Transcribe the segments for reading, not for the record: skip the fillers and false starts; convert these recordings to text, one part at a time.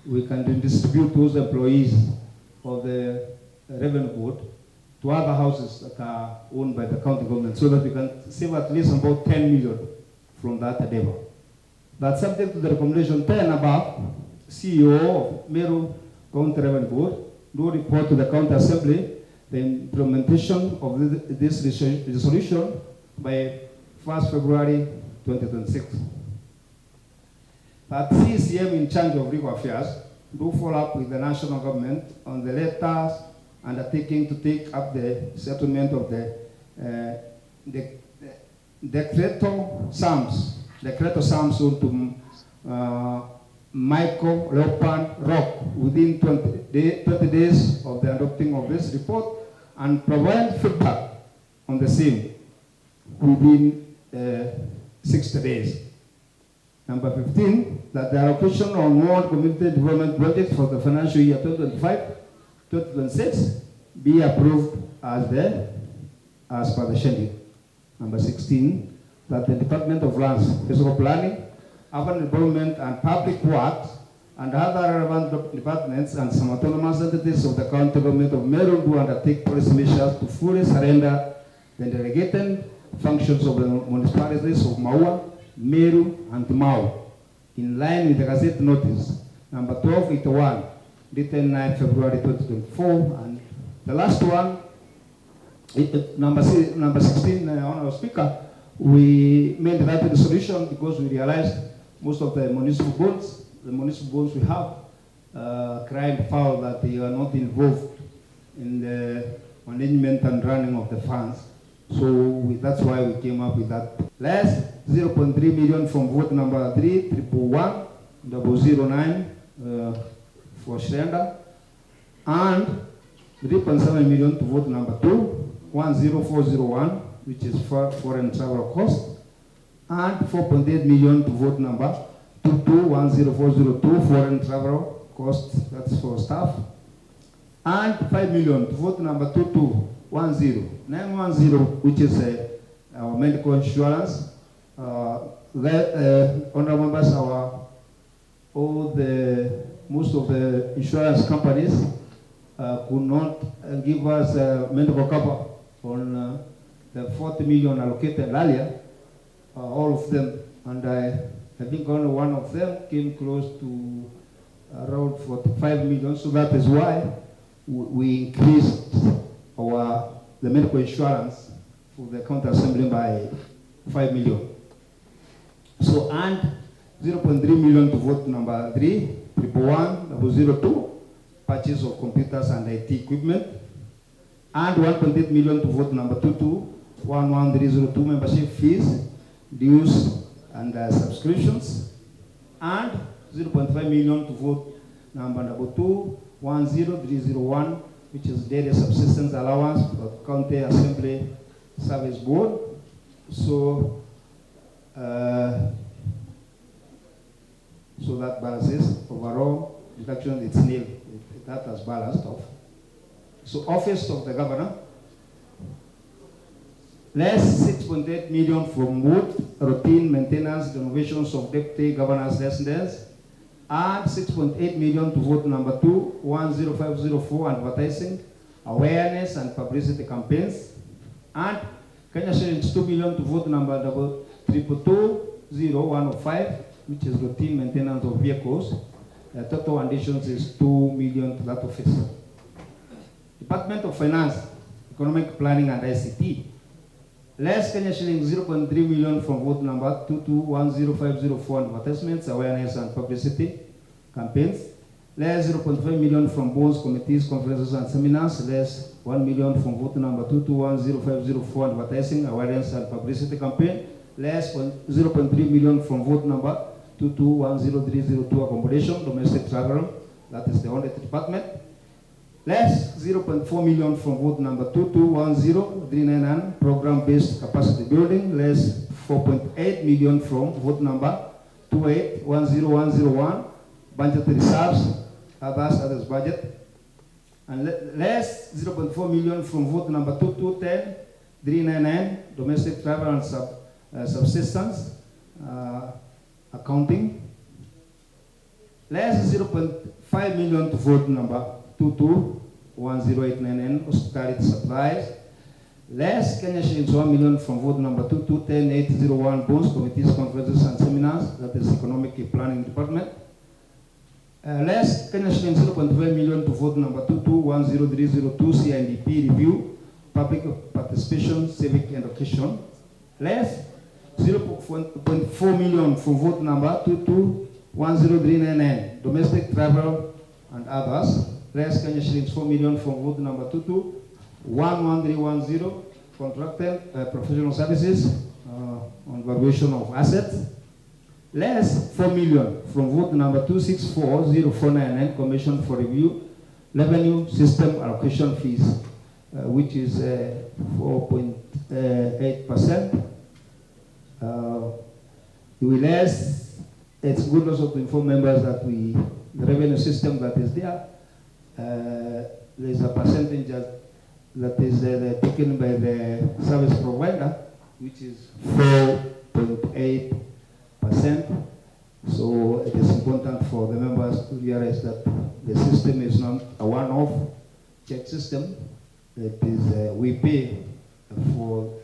we can redistribute those employees of the revenue board to other houses that are owned by the county government so that we can save at least about 10 million from that endeavor. But subject to the recommendation 10 above, CEO of Meru County Revenue Board do report to the County Assembly the implementation of this resolution by 1st February 2026. That CCM in charge of legal affairs do follow up with the national government on the letters undertaking to take up the settlement of the decreto sums onto Michael Leopold Rock within 20 days of the adopting of this report and provide feedback on the same within 60 days. Number 15, that the allocation on one community development project for the financial year 2025-2026 be approved as per the schedule. Number 16, that the Department of Lands, Physical Planning, Urban Development and Public Works and other relevant departments and some autonomous entities of the county government of Meru do undertake policy measures to fully surrender the delegated functions of the municipalities of Maua, Meru, and Mau, in line with the Gazette Notice number 1281, dated 9 February 2024, and the last one, number 16, Honorable Speaker, we made that resolution because we realized most of the municipal bonds we have cried foul that they are not involved in the management and running of the funds. So that's why we came up with that. Less 0.3 million from vote number 3111009 for surrender, and 3.7 million to vote number 210401, which is for foreign travel cost, and 4.8 million to vote number 22-10402, foreign travel cost, that's for staff, and 5 million to vote number 22-10910, which is our medical insurance. Honorable members, most of the insurance companies could not give us medical cover on the 40 million allocated earlier, all of them, and I think only one of them came close to around 45 million, so that is why we increased the medical insurance for the county assembly by 5 million. So, and 0.3 million to vote number 3111002, purchase of computers and IT equipment, and 1.8 million to vote number 22-11302, membership fees, dues, and subscriptions, and 0.5 million to vote number 210301, which is daily subsistence allowance for county assembly service board. So, so that balances overall deduction. It's nil. That has balanced off. So, office of the governor, less 6.8 million from wood, routine maintenance, renovations of deputy governor's residence, and 6.8 million to vote number 210504, advertising, awareness and publicity campaigns, and Kenya shillings 2 million to vote number 2220-105, which is routine maintenance of vehicles. Total additions is 2 million to that office. Department of Finance, Economic Planning and ICT, less Kenya shillings 0.3 million from vote number 22100504, advertisements, awareness and publicity campaigns. Less 0.5 million from boards, committees, conferences and seminars. Less 1 million from vote number 22100504, advertising, awareness and publicity campaign. Less 0.3 million from vote number 22100302, accommodation, domestic travel, that is the audit department. Less 0.4 million from vote number 2210399, program-based capacity building. Less 4.8 million from vote number 2810101, budgetary reserves, others budget. And less 0.4 million from vote number 2210399, domestic travel and subsistence, accounting. Less 0.5 million to vote number 221089N, hospitality supplies. Less Kenya shillings 1 million from vote number 2210801, bonds, committees, conferences, and seminars, that is economic planning department. Less Kenya shillings 0.5 million to vote number 2210302, CNDP review, public participation, civic education. Less 0.4 million from vote number 2210399, domestic travel and others. Less Kenya shillings 4 million from vote number 221110, contracted professional services on valuation of assets. Less 4 million from vote number 2640499, commission for review, revenue system allocation fees, which is 4.8%. Less, it's good also to inform members that the revenue system that is there, there's a percentage that is taken by the service provider, which is 4.8%. So it is important for the members to realize that the system is not a one-off check system. It is, we pay for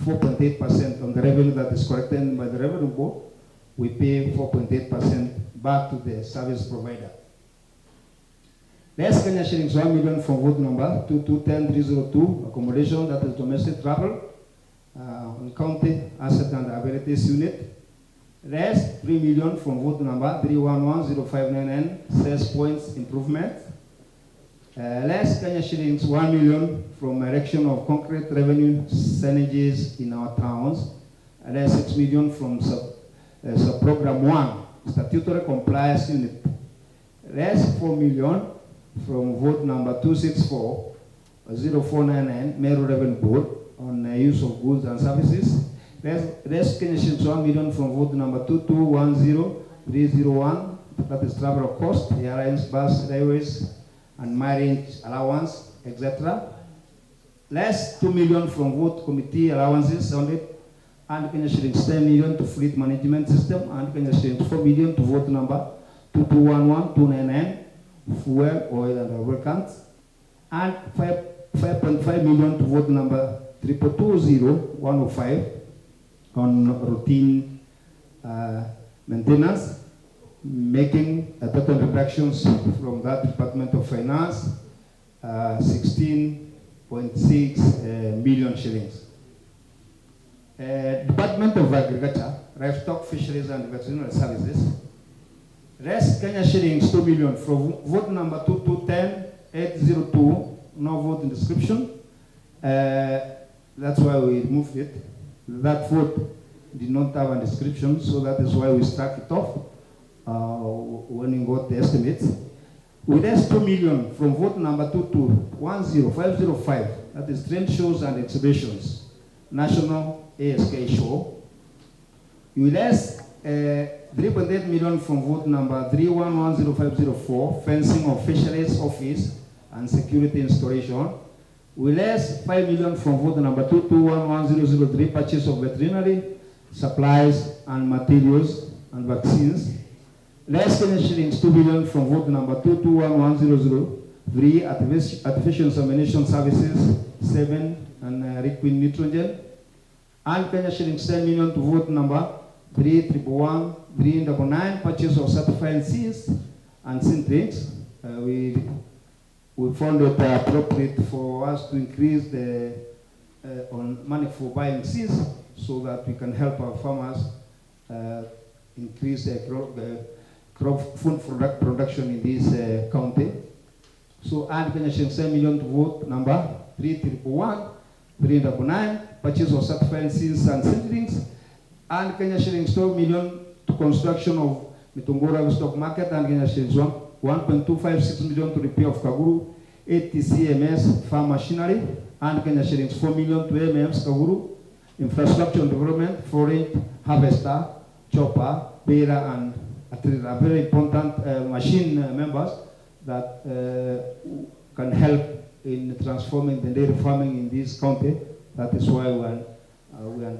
4.8% on the revenue that is collected by the revenue board. We pay 4.8% back to the service provider. Less Kenya shillings 1 million from vote number 2210302, accommodation, that is domestic travel, on county asset and liabilities unit. Less 3 million from vote number 3110599, sales points improvement. Less Kenya shillings 1 million from erection of concrete revenue synergies in our towns. Less 6 million from sub-program 1, statutory compliance unit. Less 4 million from vote number 2640499, Meru Revenue Board, on use of goods and services. Less Kenya shillings 1 million from vote number 2210301, that is travel cost, airlines, bus, railways, and mileage allowance, etc. Less 2 million from vote committee allowances only, and Kenya shillings 10 million to fleet management system, and Kenya shillings 4 million to vote number 2211299, fuel, oil, and lubricants, and 5.5 million to vote number 3220105 on routine maintenance, making a total reductions from that Department of Finance, 16.6 million shillings. Department of Agriculture, Livestock, Fisheries, and Veterinary Services. Rest Kenya shillings 2 million from vote number 2210802, no vote in description. That's why we removed it. That vote did not have a description, so that is why we struck it off when we got the estimates. We raised 2 million from vote number 2210505, that is trade shows and exhibitions, National ASK show. We raised 3.8 million from vote number 3110504, fencing of fisheries office and security installation. We raised 5 million from vote number 2211003, purchase of veterinary supplies and materials and vaccines. Less Kenya shillings 2 billion from vote number 2211003, artificial insemination services 7 and liquid nitrogen. And Kenya shillings 10 million to vote number 3111399, purchase of certified seeds and synthetics. We found it appropriate for us to increase the on money for buying seeds so that we can help our farmers increase the crop food production in this county. So add Kenya shillings 10 million to vote number 3111399, purchase of certified seeds and seedlings, and Kenya shillings 12 million to construction of Mitungura stock market, and Kenya shillings 1.256 million to repair of Kaguru 80 CMS farm machinery, and Kenya shillings 4 million to MMs Kaguru infrastructure and development, forage, harvester, chopper, baler, and a very important machine members that can help in transforming the dairy farming in this county. That is why we want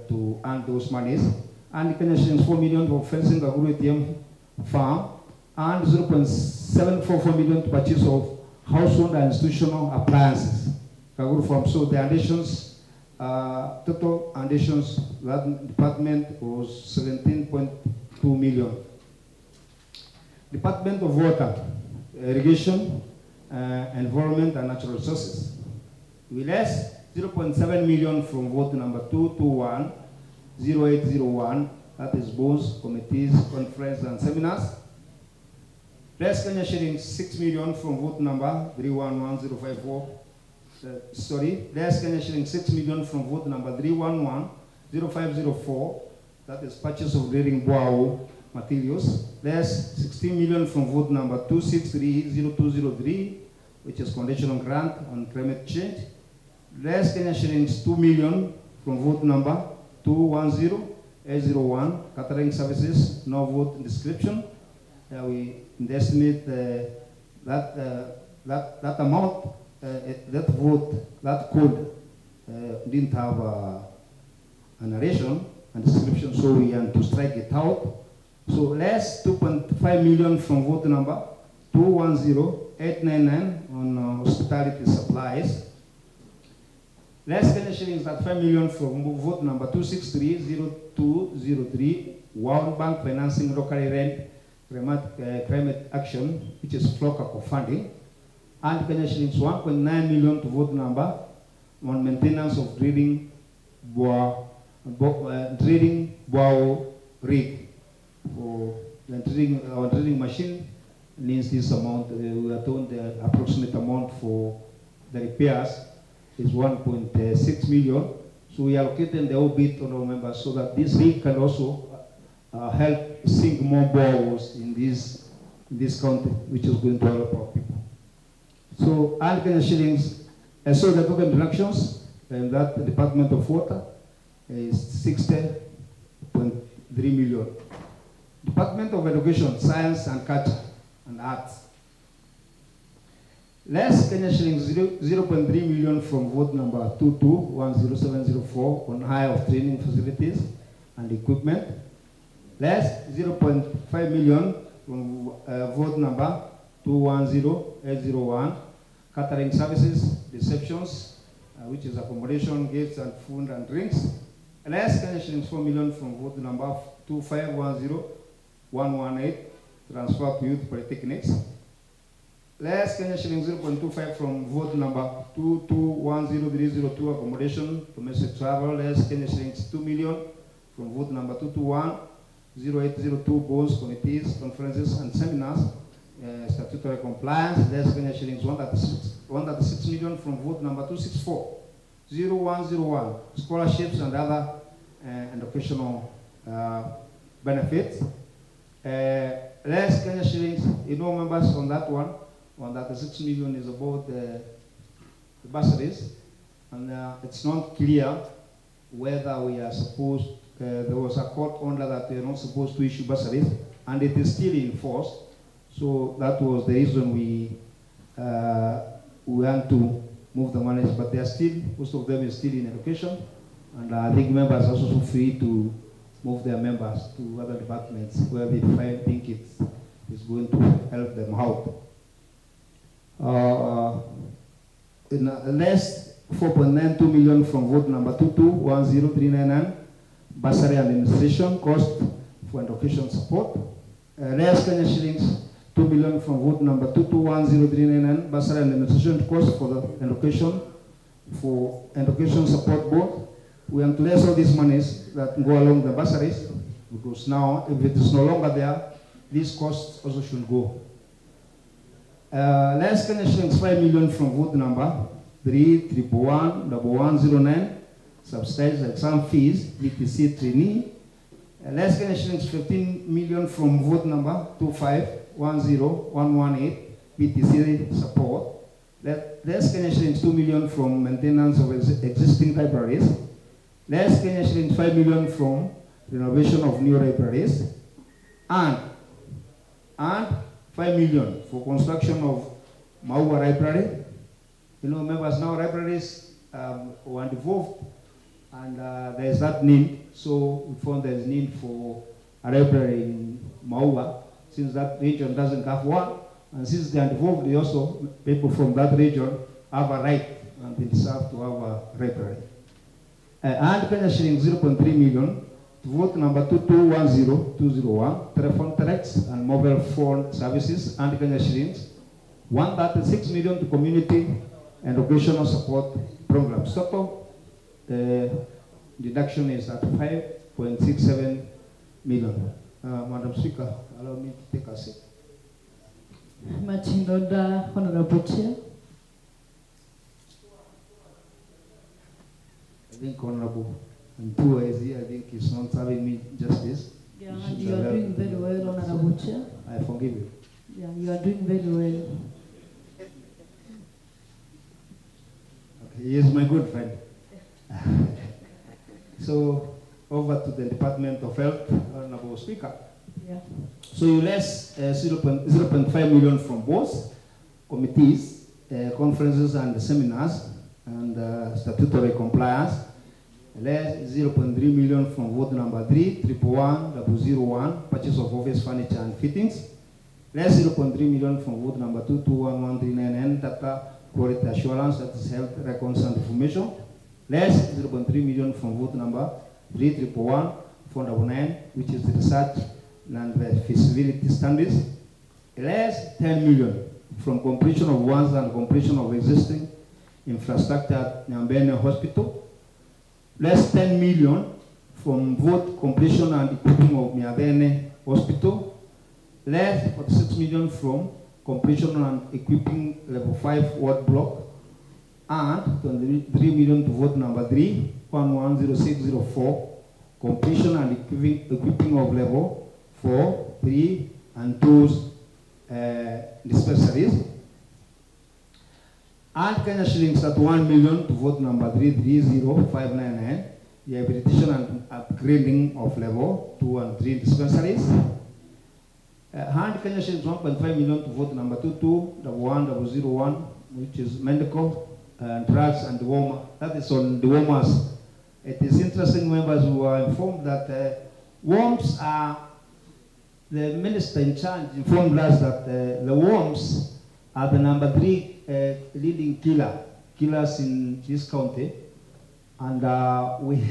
to earn those monies. And Kenya shillings 4 million for fencing Kaguru ATM farm, and 0.744 million to purchase of household and institutional appliances. So the additions, total additions, that department was 17.2 million. Department of Water, Irrigation, Environment and Natural Resources. We less 0.7 million from vote number 221-0801, that is boards, committees, conference and seminars. Less Kenya shillings 6 million from vote number 311054. Less Kenya shillings 6 million from vote number 3110504, that is purchase of drilling bow materials. Less 16 million from vote number 2630203, which is conditional grant on climate change. Less Kenya shillings 2 million from vote number 210801, catering services, no vote description. We estimate that amount, that vote, that code didn't have a narration and description, so we had to strike it out. So less 2.5 million from vote number 210899 on hospitality supplies. Less Kenya shillings that 5 million from vote number 2630203, World Bank financing locally rent climate action, which is FLOCA funding. And Kenya shillings 1.9 million to vote number on maintenance of drilling bow rig. For the drilling machine needs this amount. We are told the approximate amount for the repairs is 1.6 million. So we allocated the whole bit on our members so that this rig can also help sink more boreholes in this county, which is going to help our people. So, and Kenya shillings, so the total introductions in that Department of Water is 60.3 million. Department of Education, Science and Culture and Arts. Less Kenya shillings 0.3 million from vote number 2210704 on hire of training facilities and equipment. Less 0.5 million from vote number 210801, catering services, receptions, which is accommodation, gifts and food and drinks. Less Kenya shillings 4 million from vote number 2510118, transfer to youth polytechnics. Less Kenya shillings 0.25 from vote number 2210302, accommodation, domestic travel. Less Kenya shillings 2 million from vote number 2210802, boards, committees, conferences and seminars, statutory compliance. Less Kenya shillings 136 million from vote number 2640101, scholarships and other educational benefits. Less Kenya shillings, members on that one. 136 million is about the bursaries, and it's not clear whether we are supposed, there was a court order that we are not supposed to issue bursaries, and it is still in force. So that was the reason we want to move the money, but they are still, most of them is still in education, and I think members are also free to move their members to other departments where they think it's going to help them out. Less 4.92 million from vote number 2210399, bursary and administration cost for education support. Less Kenya shillings 2 million from vote number 2210399, bursary and administration cost for the education support board. We want to less all these monies that go along the bursaries, because now if it is no longer there, these costs also should go. Less Kenya shillings 5 million from vote number 3111109, subsidized exam fees, BTC trainee. Less Kenya shillings 15 million from vote number 2510118, BTC support. Less Kenya shillings 2 million from maintenance of existing libraries. Less Kenya shillings 5 million from renovation of new libraries. And 5 million for construction of Maua Library. Members, now libraries were involved, and there is that need. So we found there is need for a library in Maua. since that region doesn't have one. And since they are involved, they also, people from that region have a right and they deserve to have a referee. And Kenya shilling 0.3 million to vote number 2210201, telephone text and mobile phone services, and Kenya shillings 136 million to community and occasional support programs. Total deduction is at 5.67 million. Madam Speaker, allow me to take a seat. Much in order, Honorable Chair. I think Honorable Ntua is here. I think he's not serving me justice. Yeah, and you are doing very well, Honorable Chair. I forgive you. Yeah, you are doing very well. Okay, he is my good friend. So, over to the Department of Health, Honorable Speaker. Yeah. So you less 0.5 million from both committees, conferences and seminars, and statutory compliance. Less 0.3 million from vote number 3111001, purchase of office furniture and fittings. Less 0.3 million from vote number 2211399, data quality assurance, that is health records and information. Less 0.3 million from vote number 3111499, which is the research and the feasibility studies. Less 10 million from completion of ones and completion of existing infrastructure at Nyambene Hospital. Less 10 million from vote completion and equipping of Nyambene Hospital. Less 46 million from completion and equipping level 5 ward block. And 23 million to vote number 3110604, completion and equipping of level 4, 3, and 2 dispensaries. And Kenya shillings at 1 million to vote number 330599, rehabilitation and upgrading of level 2 and 3 dispensaries. And Kenya shillings 1.5 million to vote number 2211001, which is medical and drugs and dewormer. That is on dewormers. It is interesting, members who are informed that worms are, the minister in charge informed us that the worms are the number 3 leading killers in this county, and we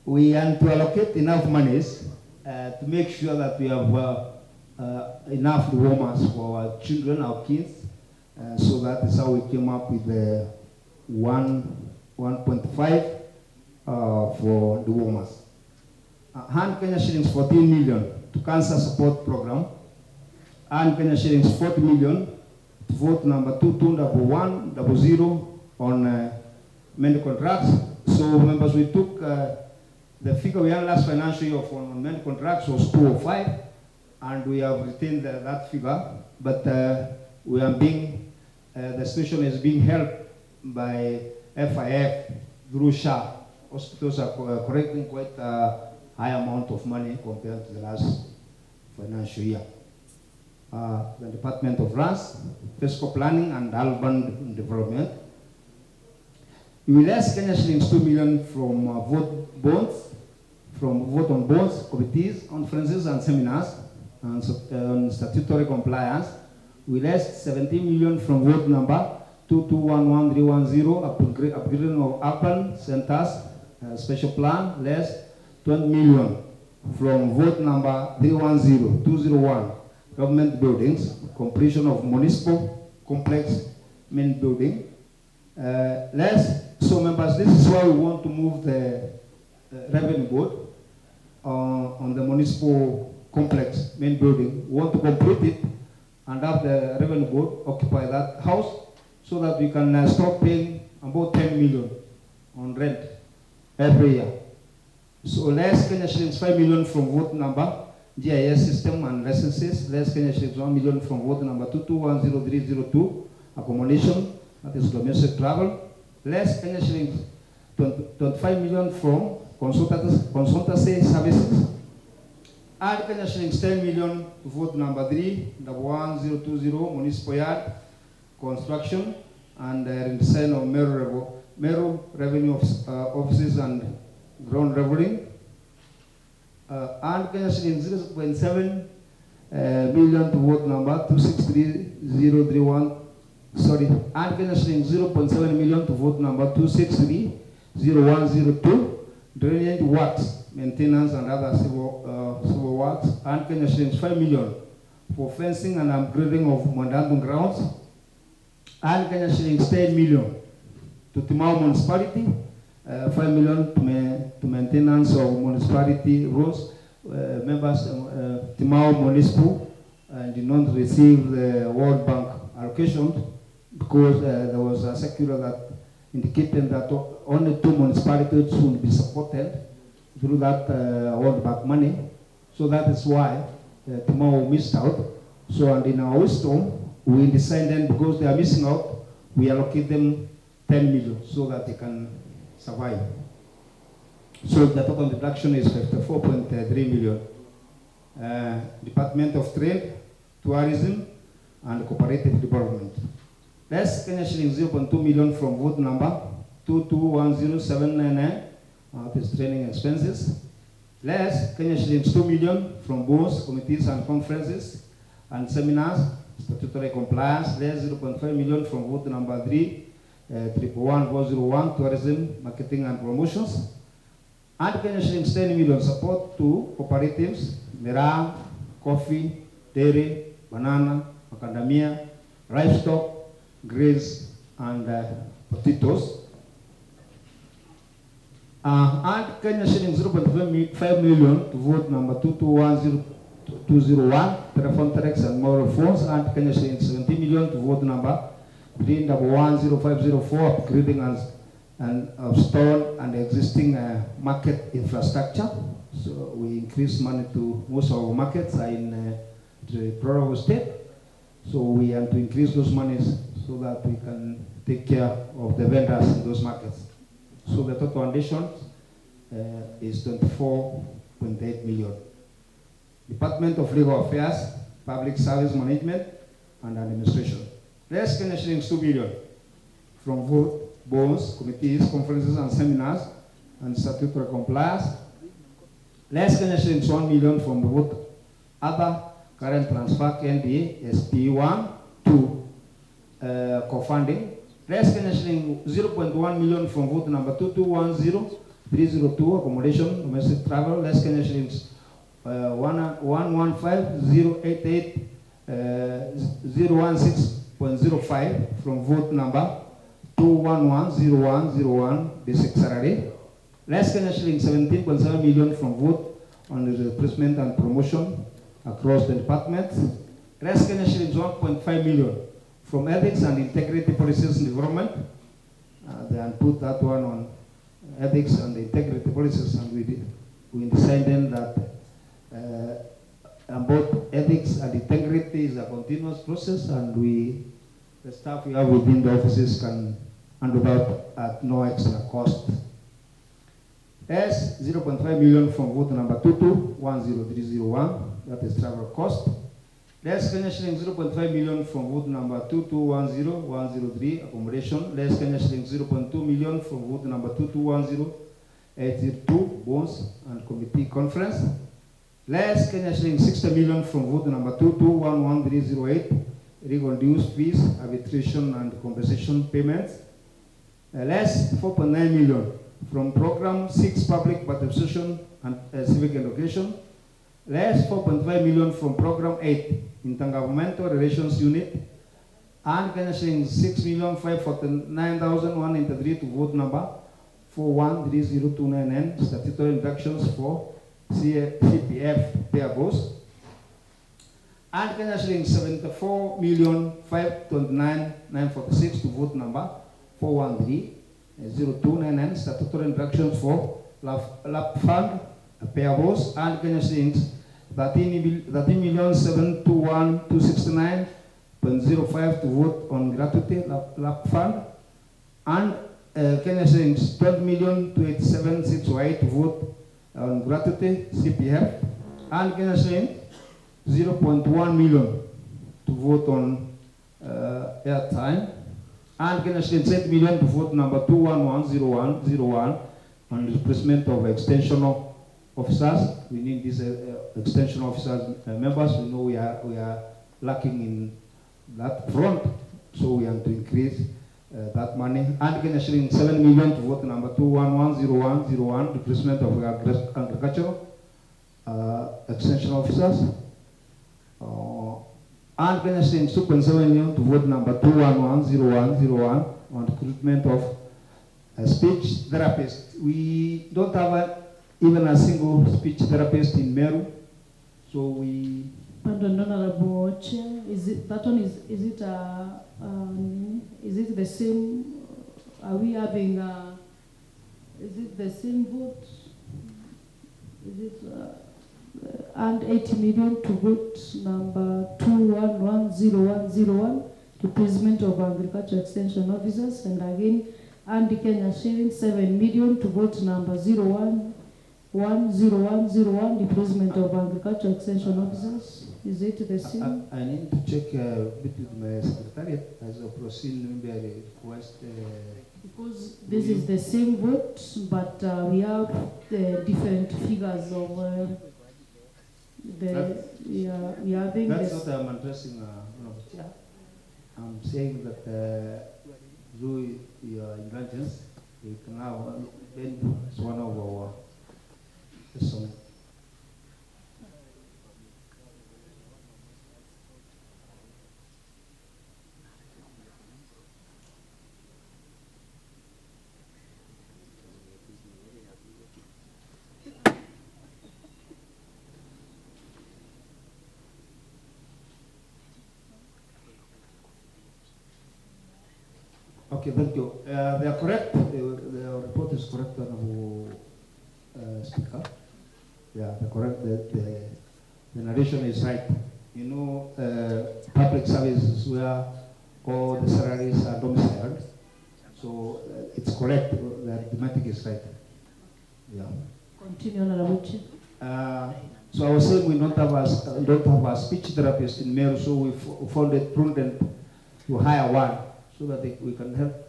want to allocate enough monies to make sure that we have enough dewormers for our children, our kids. So that is how we came up with the 1.5 for the warmers. Hand Kenya shillings 14 million to cancer support program. And Kenya shillings 40 million to vote number 221100 on medical drugs. So members, we took the figure we had last financial year for medical drugs was 205, and we have retained that figure, but we are being the situation is being held by FIF through SHA. Hospitals are collecting quite a high amount of money compared to the last financial year. The Department of Lands, Fiscal Planning and Urban Development. We less Kenya shillings 2 million from vote on bonds, committees, conferences and seminars, and statutory compliance. We less 17 million from vote number 2211310, upgrading of urban centers, special plan. Less 20 million from vote number 310201, government buildings, completion of municipal complex main building. Less, so members, this is why we want to move the revenue board on the municipal complex main building. We want to complete it and have the revenue board occupy that house so that we can stop paying about 10 million on rent every year. So less Kenya shillings 5 million from vote number GIS system and licenses. Less Kenya shillings 1 million from vote number 22210302, accommodation, that is domestic travel. Less Kenya shillings 25 million from consultancy services. Add Kenya shillings 10 million to vote number 31020, municipal yard construction and redesign of Meru revenue offices and ground leveling. And Kenya shillings 0.7 million to vote number 263031. Sorry, and Kenya shillings 0.7 million to vote number 2630102. Drainage works, maintenance and other civil works, and Kenya shillings 5 million for fencing and upgrading of Mandandum grounds, and Kenya shillings 10 million to Timau municipality, 5 million to maintenance of municipality roads. Members, Timau municipal did not receive the World Bank allocation because there was a circular that indicated that only 2 municipalities would be supported through that World Bank money. So that is why Timau missed out. So, and in our wisdom, we decided because they are missing out, we allocate them 10 million so that they can survive. So the total deduction is 54.3 million. Department of Trade, Tourism, and Cooperative Development. Less Kenya shillings 0.2 million from vote number 2210799. That is training expenses. Less Kenya shillings 2 million from boards, committees, and conferences and seminars, statutory compliance. Less 0.5 million from vote number 3110401, tourism, marketing, and promotions. And Kenya shillings 10 million support to cooperatives, Meru, coffee, dairy, banana, macadamia, livestock, grains, and potatoes. And Kenya shillings 0.5 million to vote number 221001, telephone tax and moral phones, and Kenya shillings 17 million to vote number 3110504, upgrading and stone and existing market infrastructure. So we increase money to most of our markets are in the rural state. So we have to increase those monies so that we can take care of the vendors in those markets. So the total addition is 24.8 million. Department of Legal Affairs, Public Service Management, and Administration. Less Kenya shillings 2 million from vote, bonds, committees, conferences, and seminars, and statutory compliance. Less Kenya shillings 1 million from the vote, other current transfer KNDA SP1 to co-funding. Less Kenya shilling 0.1 million from vote number 2210302, accommodation, domestic travel. Less Kenya shillings 115,088,016.05 from vote number 2110101, basic salary. Less Kenya shillings 17.7 million from vote on the replacement and promotion across the departments. Less Kenya shillings 1.5 million from ethics and integrity policies and development. They had put that one on ethics and integrity policies, and we decided that both ethics and integrity is a continuous process, and the staff we have within the offices can handle that at no extra cost. S 0.5 million from vote number 2210301, that is travel cost. Less Kenya shillings 0.5 million from vote number 2210103, accommodation. Less Kenya shillings 0.2 million from vote number 2210802, bonds and committee conference. Less Kenya shillings 60 million from vote number 2211308, legal dues, fees, arbitration, and compensation payments. Less 4.9 million from program 6, public participation and civic education. Less 4.5 million from program 8, intergovernmental relations unit. And Kenya shillings 6,549,193 to vote number 4130299, statutory deductions for CPF payables. And Kenya shillings 74,529,946 to vote number 4130299, statutory deductions for LAP fund payables. And Kenya shillings 13,721,269.05 to vote on gratuity LAP fund. And Kenya shillings 12,287,608 to vote on gratuity CPF. And Kenya shillings 0.1 million to vote on airtime. And Kenya shillings 8 million to vote number 2110101 on replacement of extension officers. We need these extension officers members. We know we are lacking in that front, so we have to increase that money. And can shilling 7 million to vote number 2110101, replacement of agricultural extension officers. And can shilling 2.7 million to vote number 2110101 on recruitment of a speech therapist. We don't have even a single speech therapist in Meru, so we. Pardon, Honorable Chair, is it that one? Is it the same? Are we having? Is it the same vote? Is it and 80 million to vote number 2110101, replacement of agriculture extension officers, and again, and Kenya sharing 7 million to vote number 1010101, replacement of agriculture extension officers. Is it the same? I need to check with my secretariat as I proceed. Maybe I request. Because this is the same vote, but we have different figures of we are having. That's what I'm addressing. I'm saying that through your indulgence, we can now bend one of our song. Okay, thank you. They are correct. The report is correct, Honorable Speaker. Yeah, the correct. The narration is right. You know, public services where all the salaries are domiciled, so it's correct. The arithmetic is right. Yeah. Continue, Honorable Chair. So I was saying we don't have a speech therapist in Meru, so we found it prudent to hire one, so that we can help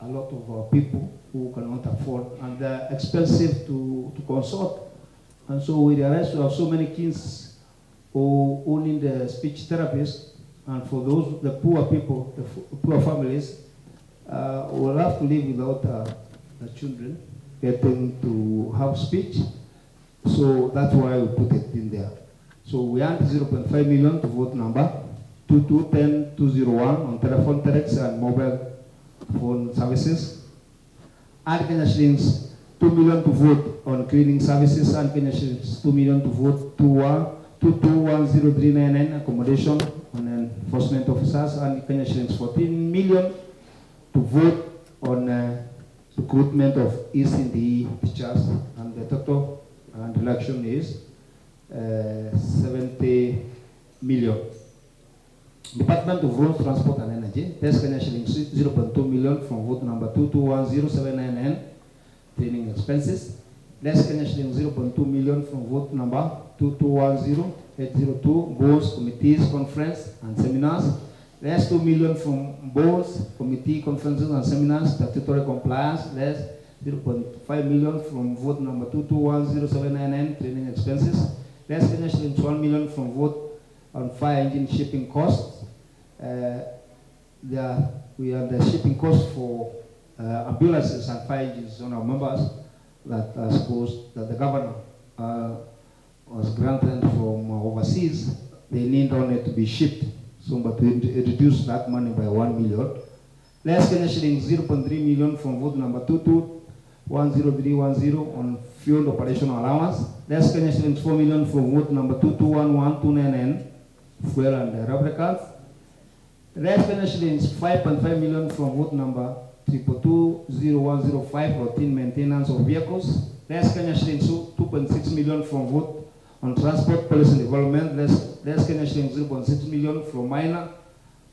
a lot of people who cannot afford, and they're expensive to consult. And so we realized we have so many kids who need a speech therapist, and for those, the poor people, the poor families, will have to live without the children getting to have speech. So that's why we put it in there. So we earned 0.5 million to vote number 2210201 on telephone telex and mobile phone services. And Kenya shillings 2 million to vote on cleaning services, and Kenya shillings 2 million to vote 221039 accommodation on enforcement officers, and Kenya shillings 14 million to vote on recruitment of ECD teachers, and the total and election is 70 million. Department of Roads, Transport and Energy, there's Kenya shillings 0.2 million from vote number 2210799, training expenses. There's Kenya shillings 0.2 million from vote number 2210802, boards, committees, conference and seminars. There's 2 million from boards, committee, conferences and seminars, statutory compliance. There's 0.5 million from vote number 2210799, training expenses. There's Kenya shillings 1 million from vote on fire engine shipping costs. We have the shipping costs for ambulances and fire engines on our members that are supposed that the governor was granted from overseas. They need only to be shipped, so but we reduce that money by 1 million. Less Kenya shillings 0.3 million from vote number 2210310 on fuel operational allowance. Less Kenya shillings 4 million from vote number 2211299, fuel and replicants. Less Kenya shillings 5.5 million from vote number 2220105, routine maintenance of vehicles. Less Kenya shillings 2.6 million from vote on transport policy development. Less Kenya shillings 0.6 million from minor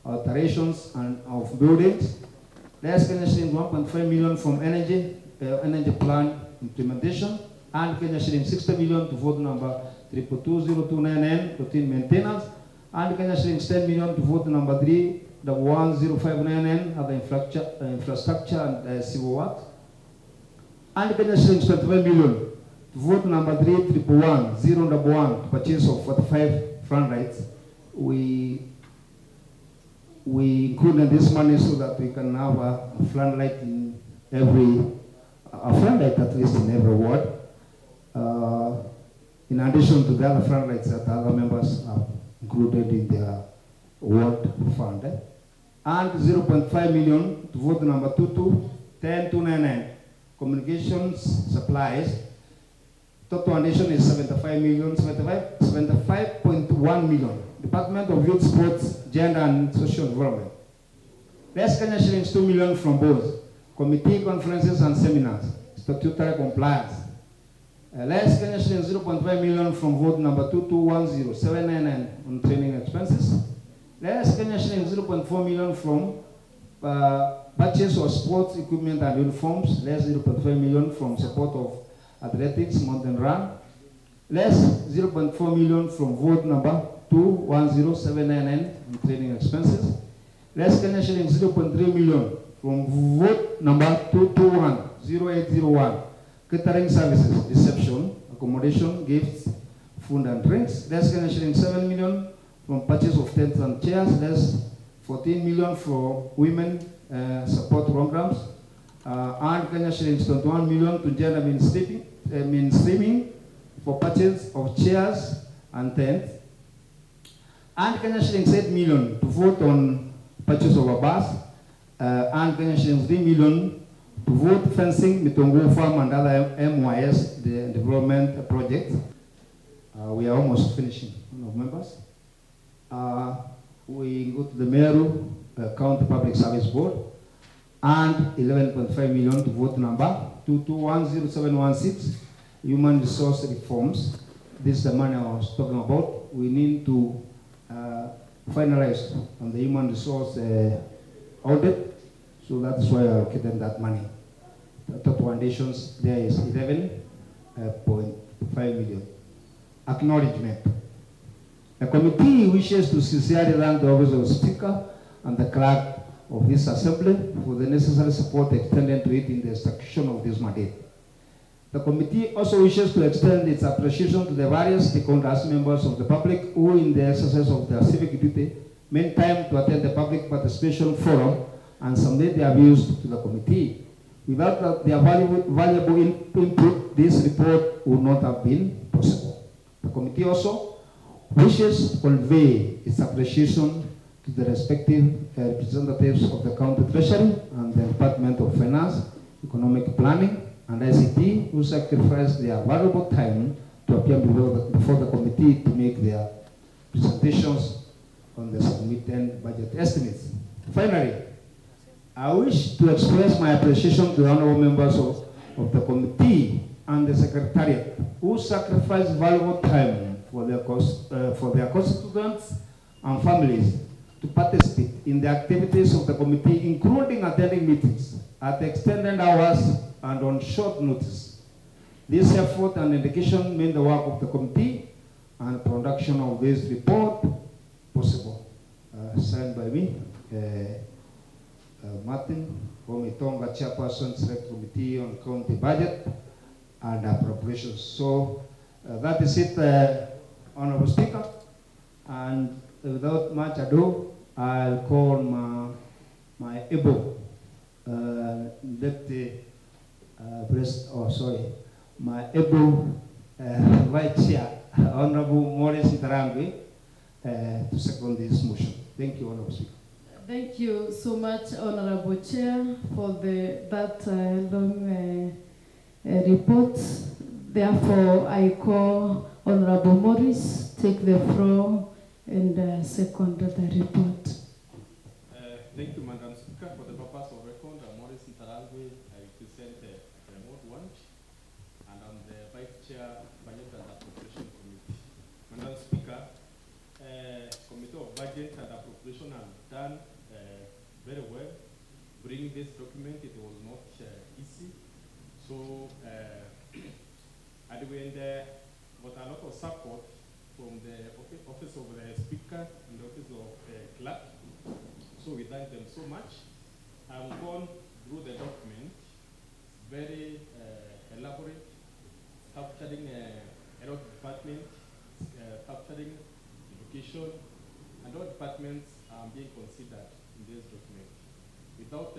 alterations and of buildings. Less Kenya shillings 1.5 million from energy plan implementation. And Kenya shillings 60 million to vote number 2220299, routine maintenance. And Kenya shillings 10 million to vote number 3110599, other infrastructure and civil works. And Kenya shillings 25 million To vote number 3111011 to purchase of 45 floodlights. We included this money so that we can have a floodlight in floodlight at least in every ward. In addition to the other floodlights that other members have included in their ward fund. And 0.5 million to vote number 2210299, communications supplies. Total addition is 75.1 million. Department of Youth, Sports, Gender and Social Development. Less Kenya shillings 2 million from both committee conferences and seminars, statutory compliance. Less Kenya shillings 0.5 million from vote number 2210799 on training expenses. Less Kenya shillings 0.4 million from purchase of sports equipment and uniforms. Less 0.5 million from support of athletics, mountain run. Less 0.4 million from vote number 210799 on training expenses. Less Kenya shillings 0.3 million from vote number 2210801, catering services, reception, accommodation, gifts, food and drinks. Less Kenya shillings 7 million from purchase of tents and chairs. Less 14 million for women support programs. And Kenya shillings 21 million to gender mainstreaming for purchase of chairs and tents. And Kenya shillings 8 million to vote on purchase of a bus. And Kenya shillings 3 million to vote fencing, Mitongo Farm and other MYS, the development project. We are almost finishing, members. We go to the Meru County Public Service Board and 11.5 million to vote number 2210716, human resource reforms. This is the money I was talking about. We need to finalize on the human resource audit, so that's why I allocated that money. The top foundations there is 11.5 million. Acknowledgement. The committee wishes to sincerely thank the Office of the Speaker and the Clerk of this Assembly for the necessary support extended to it in the execution of this mandate. The committee also wishes to extend its appreciation to the various stakeholders, members of the public who, in the exercise of their civic duty, made time to attend the public participation forum and submit their views to the committee. Without their valuable input, this report would not have been possible. The committee also wishes to convey its appreciation to the respective representatives of the County Treasury and the Department of Finance, Economic Planning, and ICT, who sacrificed their valuable time to appear before the committee to make their presentations on the submitted budget estimates. Finally, I wish to express my appreciation to the honorable members of the committee and the Secretariat, who sacrificed valuable time for their constituents and families to participate in the activities of the committee, including attending meetings at extended hours and on short notice. This effort and dedication made the work of the committee and production of this report possible. Signed by me, Martin Komitonga, Chairperson, Select Committee on County Budget and Appropriations. So that is it, Honorable Speaker. And without much ado, I'll call my able deputy my able Vice Chair, Honorable Maurice Ntarangwi, to second this motion. Thank you, Honorable Speaker. Thank you so much, Honorable Chair, for that long report. Therefore, I call Honorable Maurice take the floor and second the report. Thank you, Madam Speaker. For the purpose of record, Maurice Ntarangwi, I represent the Remote One, and I'm the Vice Chair, Budget and Appropriation Committee. Madam Speaker, Committee of Budget and Appropriation has done very well. Bringing this document, it was not easy. So, and we got a lot of support from the Office of the Speaker and the Office of the Clerk. So we thank them so much. I've gone through the document, very elaborate, capturing health department, capturing education, and all departments are being considered in this document. Without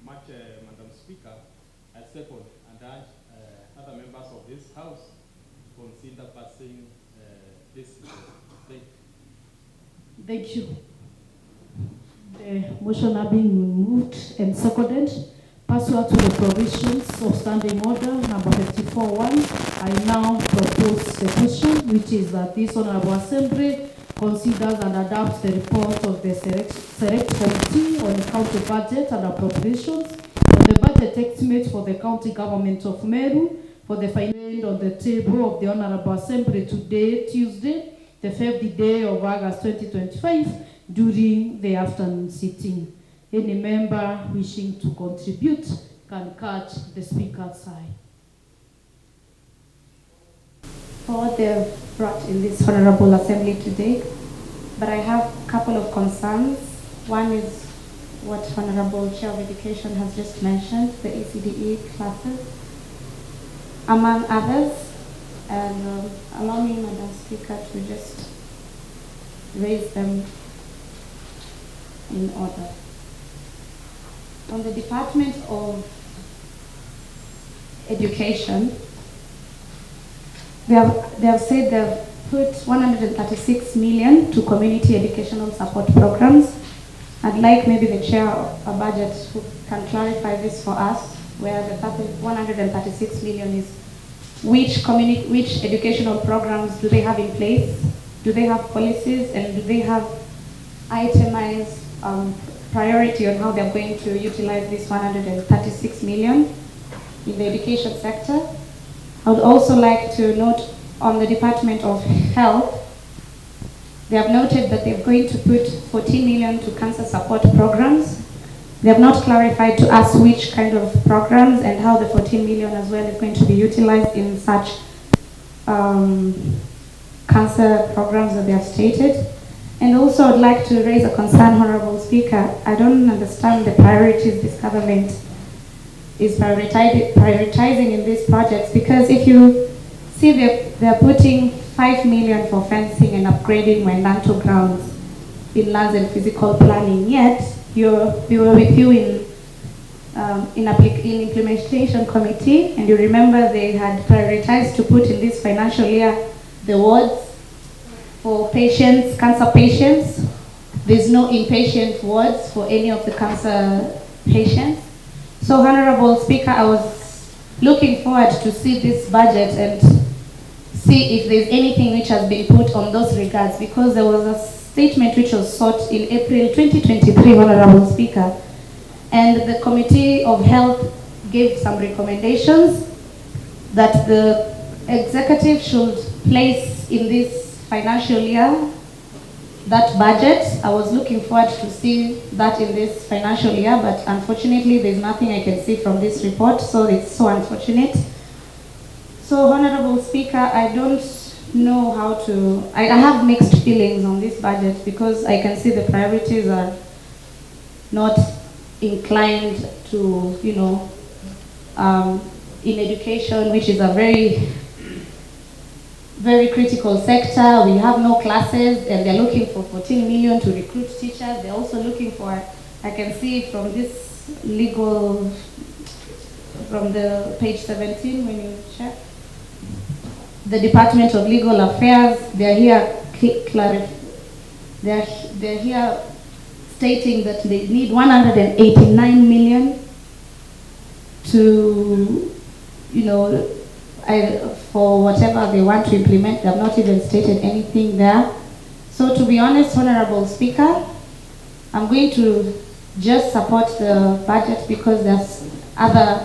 much, Madam Speaker, I second and urge other members of this House to consider passing this bill. Thank you. The motion are being moved and seconded. Pursuant to the provisions of Standing Order number 54.1, I now propose the question, which is that this Honorable Assembly considers and adopts the report of the Select Committee on the County Budget and Appropriations on the budget estimate for the County Government of Meru for the financial on the table of the Honorable Assembly today, Tuesday, the 5th day of August 2025, during the afternoon sitting. Any member wishing to contribute can catch the speaker's side. For what they've brought in this Honorable Assembly today, but I have a couple of concerns. One is what Honorable Chair of Education has just mentioned, the ACDE classes, among others. And allow me, Madam Speaker, to just raise them in order. On the Department of Education, they have said they've put 136 million to community educational support programs. I'd like maybe the chair of a budget who can clarify this for us, where the 136 million is which educational programs do they have in place? Do they have policies, and do they have itemized priority on how they're going to utilize this 136 million in the education sector? I would also like to note on the Department of Health, they have noted that they're going to put 14 million to cancer support programs. They have not clarified to us which kind of programs and how the 14 million as well is going to be utilized in such cancer programs that they have stated. And also I'd like to raise a concern, Honorable Speaker. I don't understand the priorities this government is prioritizing in these projects, because if you see they're putting 5 million for fencing and upgrading Wendanto grounds in lands and physical planning, yet we were with you in implementation committee, and you remember they had prioritized to put in this financial year the wards for patients, cancer patients. There's no inpatient wards for any of the cancer patients. So, Honorable Speaker, I was looking forward to see this budget and see if there's anything which has been put on those regards, because there was a statement which was sought in April 2023, Honorable Speaker, and the Committee of Health gave some recommendations that the executive should place in this financial year that budget. I was looking forward to see that in this financial year, but unfortunately there's nothing I can see from this report, so it's so unfortunate. So, Honorable Speaker, I don't know how to, I have mixed feelings on this budget, because I can see the priorities are not inclined to, in education, which is a very, very critical sector. We have no classes, and they're looking for 14 million to recruit teachers. They're also looking for, I can see from this legal, from the page 17 when you check, the Department of Legal Affairs, they're here they're here stating that they need 189 million to, for whatever they want to implement. They have not even stated anything there. So, to be honest, Honorable Speaker, I'm going to just support the budget, because there's other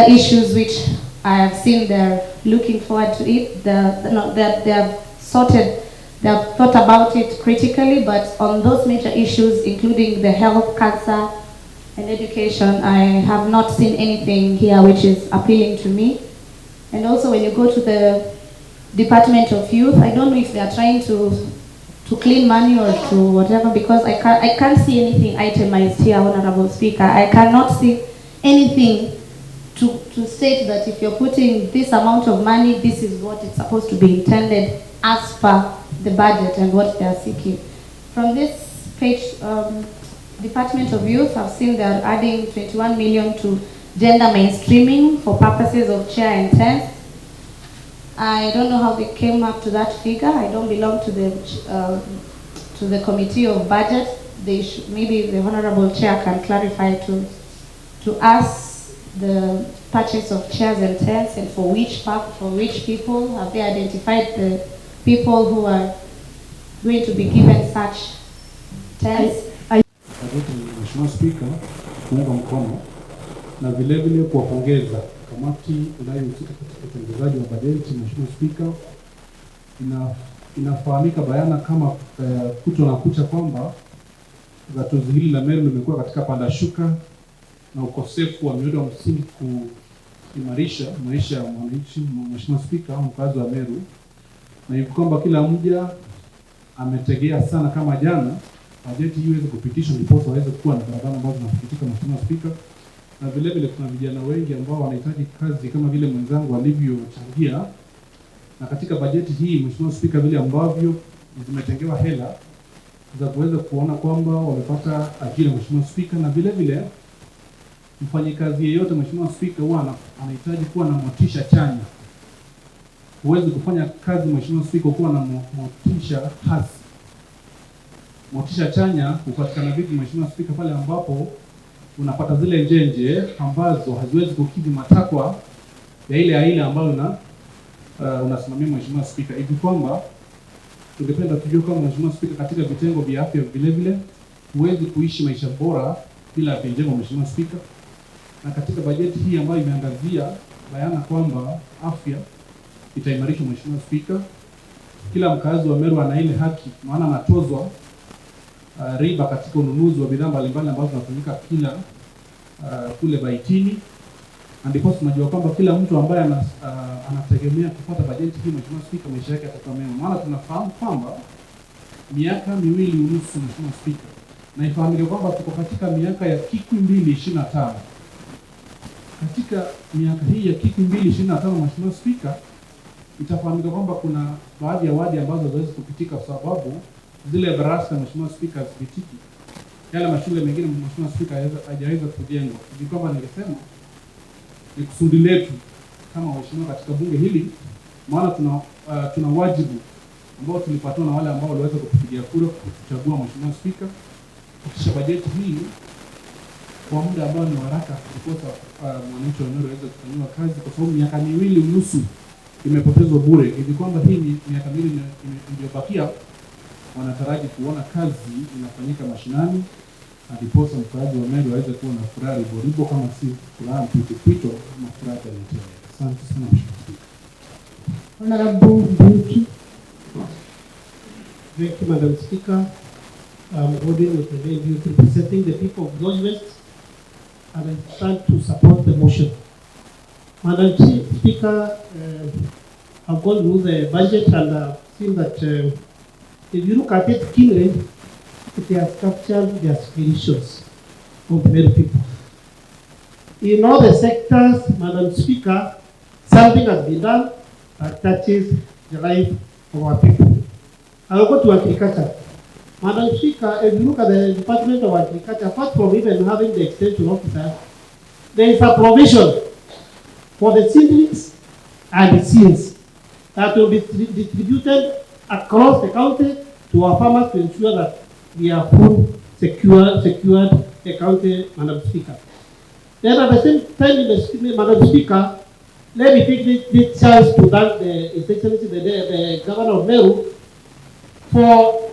issues which I have seen they're looking forward to it. They have thought about it critically, but on those major issues, including the health, cancer, and education, I have not seen anything here which is appealing to me. And also, when you go to the Department of Youth, I don't know if they are trying to clean money or to whatever, because I can't see anything itemized here, Honorable Speaker. I cannot see anything to state that if you're putting this amount of money, this is what it's supposed to be intended as per the budget and what they are seeking. From this page, Department of Youth, I've seen they're adding 21 million to gender mainstreaming for purposes of chair and tenth. I don't know how they came up to that figure. I don't belong to the committee of budget. Maybe the honorable chair can clarify to us the purchase of chairs and tents, and for which people have they identified the people who are going to be given such tents? Mheshimiwa Spika, kuunga mkono na vile vile kuwapongeza kamati inayohusika katika utengenezaji wa bajeti. Mheshimiwa Spika, inafahamika bayana kama kuto na kucha kwamba gatuzi hili la Meru limekuwa katika panda shuka na ukosefu wa miundo msingi kuimarisha maisha ya mwananchi. Mheshimiwa Spika, mkazi wa Meru, na hivi kwamba kila mmoja ametegea sana kama jana bajeti hii iweze kupitishwa ndipo waweze kuwa na barabara ambazo zinapitika. Mheshimiwa Spika, na vile vile kuna vijana wengi ambao wanahitaji kazi kama vile mwenzangu alivyochangia, na katika bajeti hii Mheshimiwa Spika, vile ambavyo zimetengewa hela za kuweza kuona kwamba wamepata ajira Mheshimiwa Spika, na vile vile mfanyikazi yeyote Mheshimiwa Spika huwa anahitaji kuwa na motisha chanya. Huwezi kufanya kazi Mheshimiwa Spika kuwa na motisha hasi. Motisha chanya hupatikana vipi Mheshimiwa Spika? Pale ambapo unapata zile njenje ambazo haziwezi kukidhi matakwa ya ile aina ambayo unasimamia Mheshimiwa Spika. Hivi kwamba tungependa tujue kama Mheshimiwa Spika, katika vitengo vya afya vile vile huwezi kuishi maisha bora bila afya njema Mheshimiwa Spika. Na katika bajeti hii ambayo imeangazia bayana kwamba afya itaimarishwa Mheshimiwa Spika, kila mkazi wa Meru ana ile haki, maana anatozwa riba katika ununuzi wa bidhaa mbalimbali ambazo zinafanyika kila kule baitini. Ndipo tunajua kwamba kila mtu ambaye anategemea kupata bajeti hii Mheshimiwa Spika, maisha yake yatakuwa mema. Maana tunafahamu kwamba miaka 2.5 Mheshimiwa Spika, na ifahamike kwamba tuko katika miaka ya Kiku 2025. Katika miaka hii ya Kiku 2025 Mheshimiwa Spika, itafahamika kwamba kuna baadhi ya wadi ambazo hawezi kupitika kwa sababu zile barasa Mheshimiwa Spika hazipitiki. Yale mashule mengine Mheshimiwa Spika hajaweza kujengwa. Hivi kwamba ningesema ni kusudi letu kama waheshimiwa katika bunge hili, maana tuna wajibu ambao tulipatwa na wale ambao waliweza kupigia kura kuchagua Mheshimiwa Spika, kisha bajeti hii kwa muda ambao ni haraka kukosa mwananchi wa Meru aweze kufanyiwa kazi, kwa sababu miaka 2.5 imepotezwa bure. Hivi kwamba hii ni miaka 2 iliyobakia wanataraji kuona kazi inafanyika mashinani, na ndiposa mkazi wa Meru aweze kuwa na furaha ribo kama si furaha mpito ama furaha ya mtende. Asante sana Mheshimiwa Spika. Honorable Mbuki. Thank you, Madam Speaker. Holding with the view representing the people of North West, and I stand to support the motion. Madam Speaker, I've gone through the budget and I've seen that if you look at it keenly, it has captured the aspirations of the Meru people. In all the sectors, Madam Speaker, something has been done that touches the life of our people. I will go to agriculture. Madam Speaker, if you look at the Department of Agriculture, apart from even having the extension officer, there is a provision for the seedlings and the seeds that will be distributed across the county to our farmers to ensure that we are food secured the county, Madam Speaker. Then at the same time, Madam Speaker, let me take this chance to thank His Excellency, the Governor of Meru, for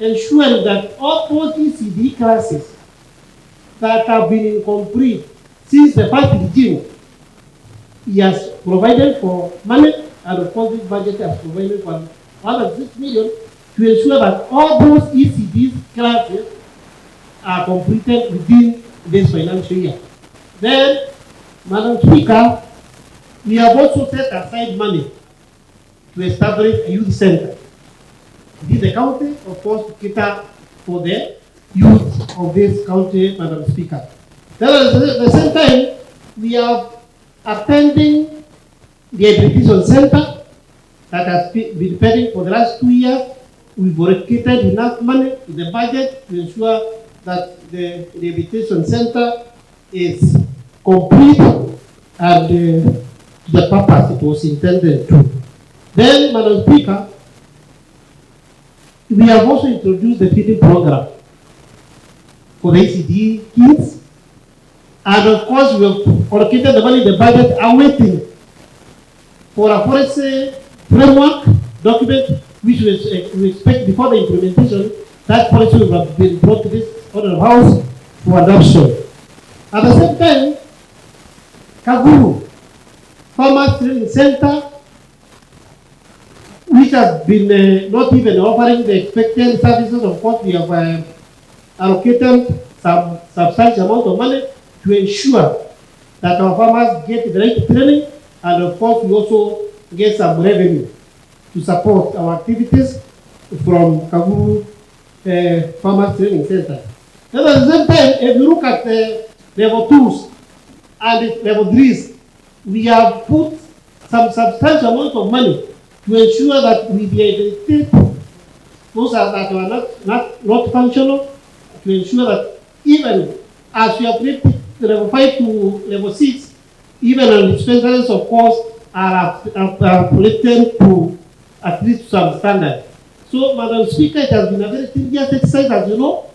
ensuring that all ECD classes that have been incomplete since the first regime, he has provided for money, and of course this budget has provided for 106 million to ensure that all those ECD classes are completed within this financial year. Then, Madam Speaker, we have also set aside money to establish a youth center within the county, of course, to cater for the youth of this county, Madam Speaker. Then at the same time, we are attending the education center that has been pending for the last 2 years. We've allocated enough money in the budget to ensure that the rehabilitation center is complete and to the purpose it was intended to. Then, Madam Speaker, we have also introduced the feeding program for the ECD kids. And of course, we have allocated the money in the budget, awaiting for a policy framework document, which we expect before the implementation, that policy will have been brought to this order of house for adoption. At the same time, Kaguru Farmers Training Center, which has been not even offering the expected services. Of course, we have allocated some substantial amount of money to ensure that our farmers get the right training, and of course, we also get some revenue to support our activities from Kaguru Farmers Training Center. Then at the same time, if you look at level 2s and level 3s, we have put some substantial amount of money to ensure that we identify those that are not functional, to ensure that even as we have lifted level 5 to level 6, even on dispensaries, of course, are collected to at least some standard. So, Madam Speaker, it has been a very tedious exercise, as you know,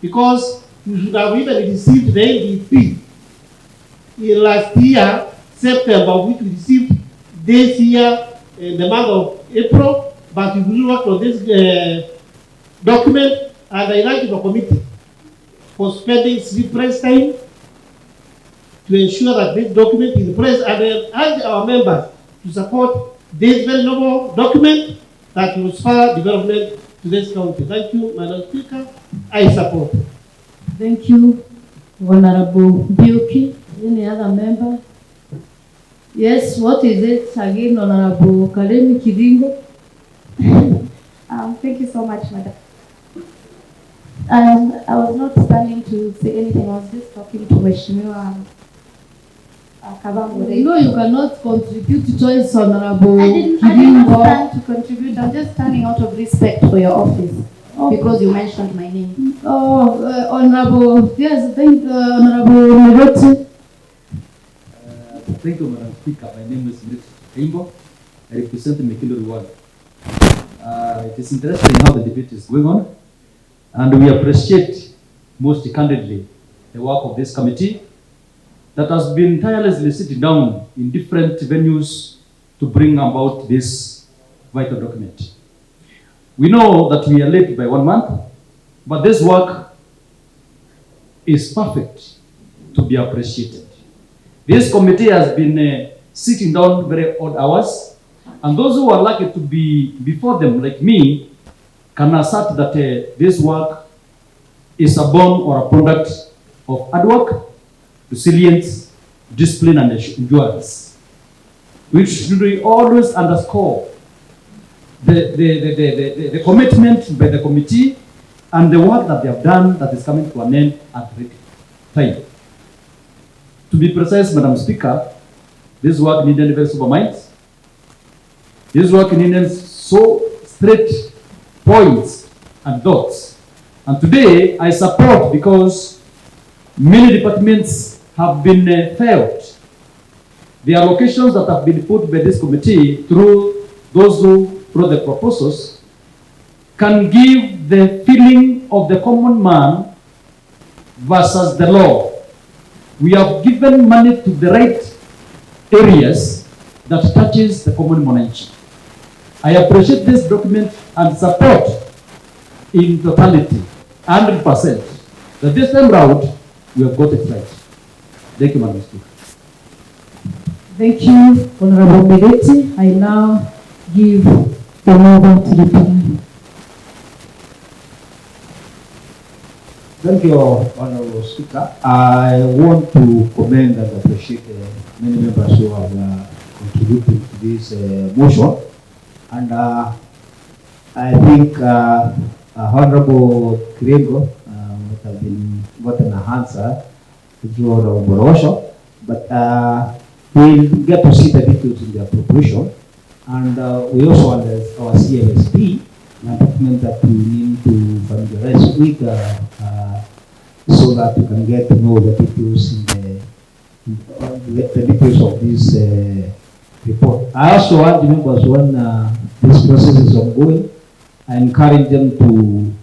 because we should have even received the MVP in last year, September, which we received this year in the month of April, but we will work on this document, and I urge the committee for spending sleepless time to ensure that this document is pressed, and I urge our members to support this very noble document that will spur development to this county. Thank you, Madam Speaker. I support. Thank you, Honorable Bilki. Any other member? Yes, what is it again, Honorable Kalemi Kidingo? Thank you so much, Madam. I was not standing to say anything. I was just talking to Mheshimiwa Kabango. You know you cannot contribute to choice, Honorable I did not stand to contribute. I'm just standing out of respect for your office because you mentioned my name. Oh, Honorable, yes, thank Honorable Miroti. Thank you, Madam Speaker. My name is Meru Imbo. I represent the Mekindo Ward. It is interesting how the debate is going on, and we appreciate most candidly the work of this committee that has been tirelessly sitting down in different venues to bring about this vital document. We know that we are late by 1 month, but this work is perfect to be appreciated. This committee has been sitting down very odd hours, and those who are lucky to be before them, like me, can assert that this work is a born or a product of hard work, resilience, discipline, and endurance. We should always underscore the commitment by the committee and the work that they have done that is coming to an end at the time. To be precise, Madam Speaker, this work needed very sober minds. This work needed so straight points and dots. And today, I support because many departments have been failed. The allocations that have been put by this committee through those who brought the proposals can give the feeling of the common man versus the law. We have given money to the right areas that touches the common monarchy. I appreciate this document and support in totality, 100%, that this time round we have got it right. Thank you, Madam Speaker. Thank you, Honorable Miroti. I now give the member to the panel. Thank you, Honorable Speaker. I want to commend and appreciate many members who have contributed to this motion. And I think Honorable Kirengo would have been gotten an answer to Honorable Borosho. But we'll get to see the details in the appropriation. And we also under our CMSP, an document that we need to familiarize with so that you can get to know the details in the details of this report. I also want members when this process is ongoing, I encourage them to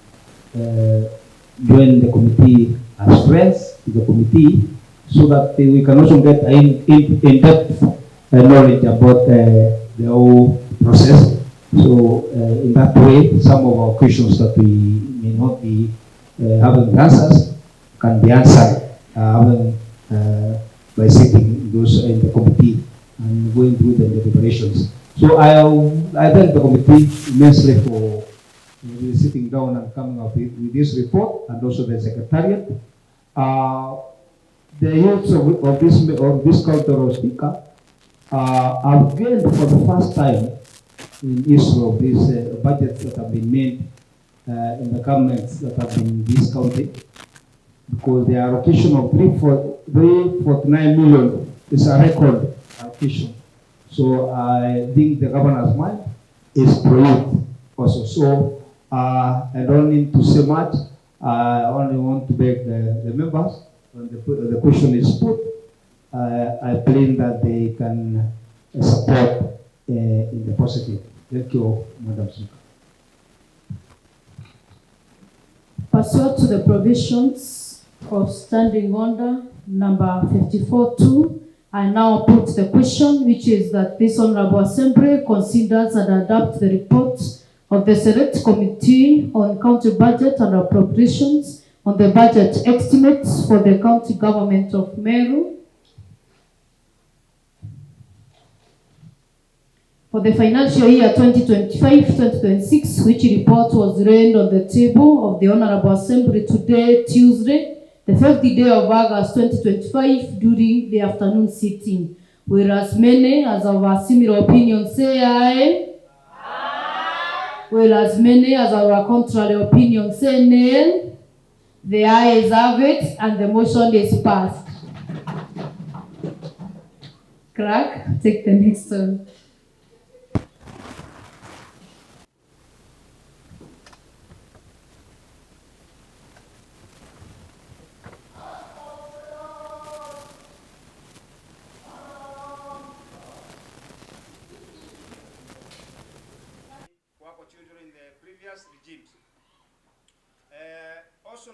join the committee as friends to the committee so that we can also get in-depth knowledge about the whole process. So in that way, some of our questions that we may not be having answers can be answered by sitting those in the committee and going through the deliberations. So I thank the committee immensely for sitting down and coming up with this report, and also the secretariat. The youths of this cultural speaker have gained for the first time in history of these budgets that have been made in the governments that have been in this county, because the allocation of 349 million is a record allocation. So I think the governor's mind is for youth also. So I don't need to say much. I only want to beg the members, when the question is put, I believe that they can support in the positive. Thank you, Madam Speaker. Pursuant to the provisions of Standing Order number 54.2, I now put the question, which is that this Honorable Assembly considers and adopts the report of the Select Committee on County Budget and Appropriations on the budget estimates for the county government of Meru for the financial year 2025-2026, which report was laid on the table of the Honorable Assembly today, Tuesday, the 5th day of August 2025, during the afternoon sitting. Whereas many as our similar opinion say aye. Aye. Whereas many as our contrary opinion say nay. The ayes have it and the motion is passed. Clerk, take the next one.